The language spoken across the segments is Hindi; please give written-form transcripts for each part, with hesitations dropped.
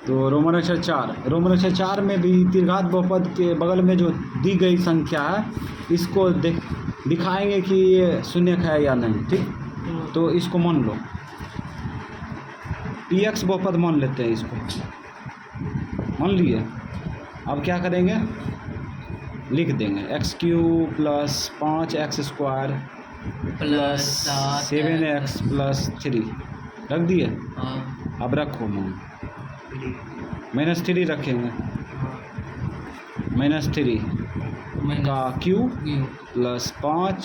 तो रोमन अक्षर 4, रोमन अक्षर 4 में भी त्रिघात बहुपद के बगल में जो दी गई संख्या है इसको दिखाएंगे कि ये शून्यक है या नहीं। ठीक, तो इसको मान लो px बहुपद मान लेते हैं, इसको मान लिए। अब क्या करेंगे, लिख देंगे x³ plus 5x² plus 7x plus 3 रख दिए। अब रखो मान -3 रखेंगे, -3 का क्यू प्लस 5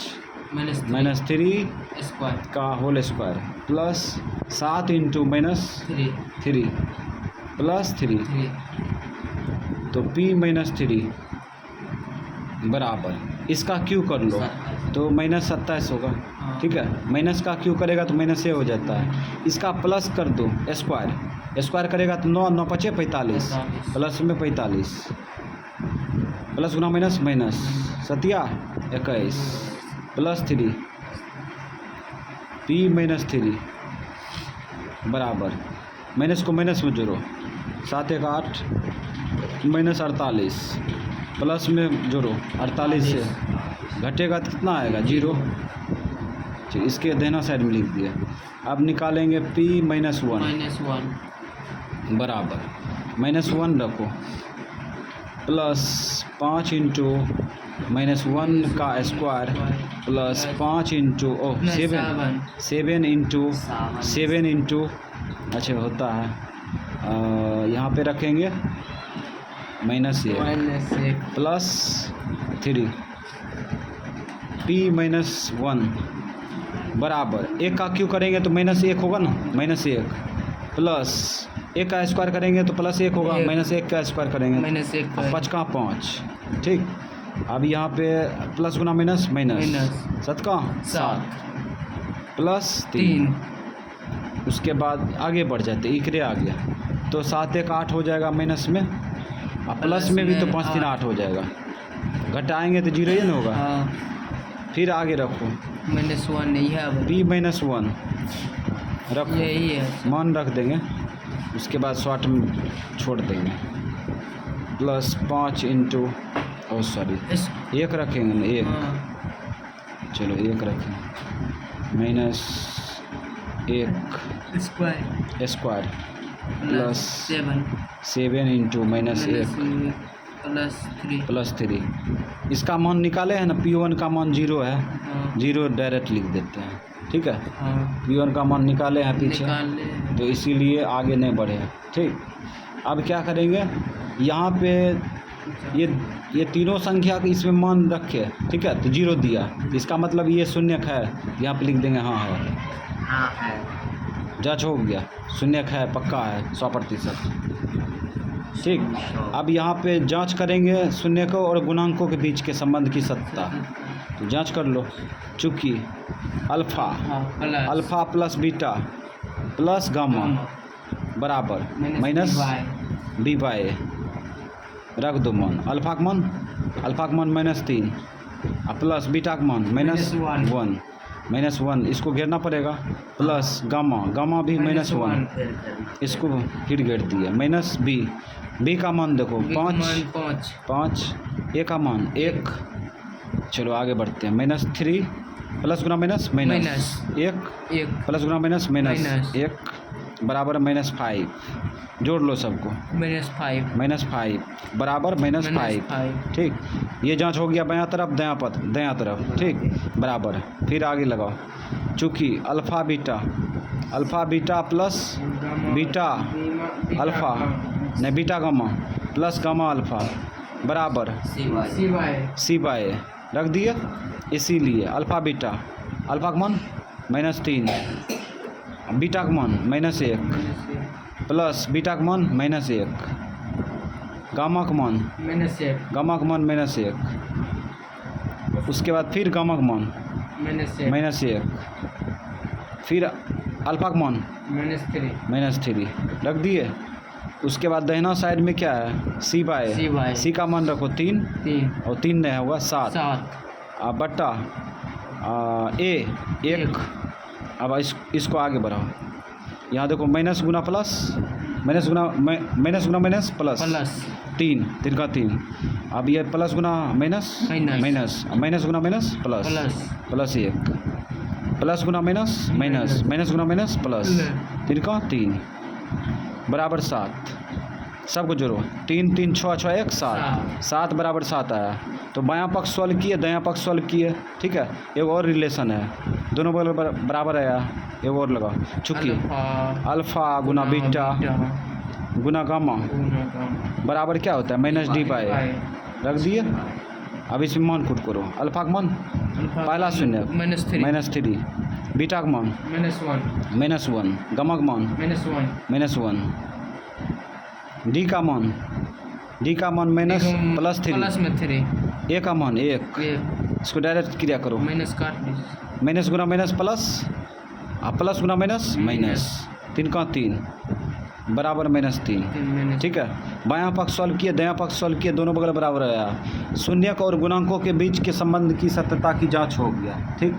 -3 का whole square plus 7 into -3 plus 3, तो p -3 बराबर इसका क्यू कर लो तो -27 होगा। ठीक है, माइनस का क्यू करेगा तो माइनस से हो जाता है। इसका प्लस कर दो, स्क्वायर करेगा तो 9 9 5 45 प्लस में 45 प्लस गुना माइनस माइनस 21 प्लस 3 p -3 बराबर माइनस को माइनस में जोड़ो 7 1 8 -48 प्लस में जोड़ो 48 से घटेगा तो कितना आएगा 0। इसके देना साइड में लिख दिया। अब निकालेंगे p -1 बराबर -1 रखो प्लस 5 इंटू -1 का स्क्वायर प्लस 5 इंटू 7 इंटू अच्छा होता है यहाँ पे रखेंगे -1 प्लस 3 p -1 बराबर 1 का क्यू करेंगे तो -1 होगा ना, -1 प्लस 1 का स्क्वायर करेंगे तो +1 होगा, -1 का स्क्वायर करेंगे -1 5 का 5। ठीक, अब यहाँ पे प्लस गुना माइनस 7 का 7 प्लस 3, उसके बाद आगे बढ़ जाते इकरे आ गया तो 7 1 8 हो जाएगा माइनस में, और प्लस में भी तो 5 3 8 हो जाएगा, घटाएंगे तो 0 ही ना होगा। फिर आगे रखो -1 नहीं है, p -1 रखो, यही है मान रख देंगे, उसके बाद शॉर्ट में छोड़ देंगे प्लस 5 इंटू सॉरी 1 रखेंगे ना 1 चलो 1 रखें -1 स्क्वायर प्लस 7 इंटू -1 प्लस 3। इसका मान निकाले हैं ना, p1 का मान 0 है, 0 डायरेक्ट लिख देते हैं। ठीक है, p1 का मान निकाले हैं पीछे तो इसीलिए आगे नहीं बढ़े। ठीक, अब क्या करेंगे, यहाँ पे ये तीनों संख्या के इसमें मान रखे। ठीक है, तो 0 दिया, इसका मतलब ये शून्यक है, यहाँ पे लिख देंगे हाँ है, जांच हो गया, शून्यक है, पक्का है 100%। ठीक, अब यहाँ पे जांच करेंगे शून्यकों और गुणांकों के बीच के संबंध की सत्ता, तो जांच कर लो। चूँकि alpha plus beta plus gamma बराबर माइनस बी बाय, रख दो मान, अल्फ़ा का मान -3 और प्लस बीटा का मान -1 इसको घेरना पड़ेगा, प्लस गामा भी -1 इसको फिर घेर दिया, माइनस बी का मान देखो 5 ए का मान 1। चलो आगे बढ़ते हैं, -3 प्लस गुना माइनस 1 प्लस गुना माइनस -1 बराबर -5, जोड़ लो सबको, -5 बराबर -5। ठीक, ये जांच हो गया बायां तरफ दायां तरफ। ठीक, बराबर फिर आगे लगाओ, चूँकि alpha beta plus beta alpha नहीं beta gamma plus gamma alpha बराबर सी बाय रख दिए। इसीलिए अल्फ़ा का मान -3 बीटा का मान -1 प्लस बीटा का मान -1 गामा का मान -1, उसके बाद फिर गामा का मान -1, फिर अल्फ़ा का मान -3 रख दिए। उसके बाद दाहिना साइड में क्या है, सी का मान रखो 3 और 3 नहीं होगा 7 बट्टा ए 1। अब इसको आगे बढ़ाओ, यहाँ देखो माइनस गुना प्लस माइनस गुना माइनस प्लस प्लस 3 3 का 3। अब ये प्लस गुना माइनस माइनस माइनस माइनस गुना minus plus plus plus 1 plus गुना माइनस माइनस माइनस गुना माइनस प्लस 3 का 3 बराबर 7। सबको जोड़ो 3 3 6 6 1 7 7 बराबर 7 आया। तो बायां पक्ष सॉल्व किए दायां पक्ष सॉल्व किए, ठीक है। एक और रिलेशन है, दोनों बराबर आया। एक और लगा चुकी अल्फा गुना बीटा गुना गामा बराबर क्या होता है माइनस डी बाई, रख दिए। अब इसमें मान पुट करो। अल्फा का मान पहला शून्य -3, बीटा का मान -1, गामा का मान -1, डी का मान माइनस प्लस 3, ए का मान 1। इसको डायरेक्ट क्रिया करो, माइनस गुना माइनस प्लस प्लस गुना माइनस माइनस 3 का 3 बराबर -3, ठीक है। बायां पक्ष सॉल्व किए दायां पक्ष सॉल्व किए, दोनों बगल बराबर आया। शून्यक और गुणांकों के बीच के संबंध की सत्यता की जांच हो गया, ठीक।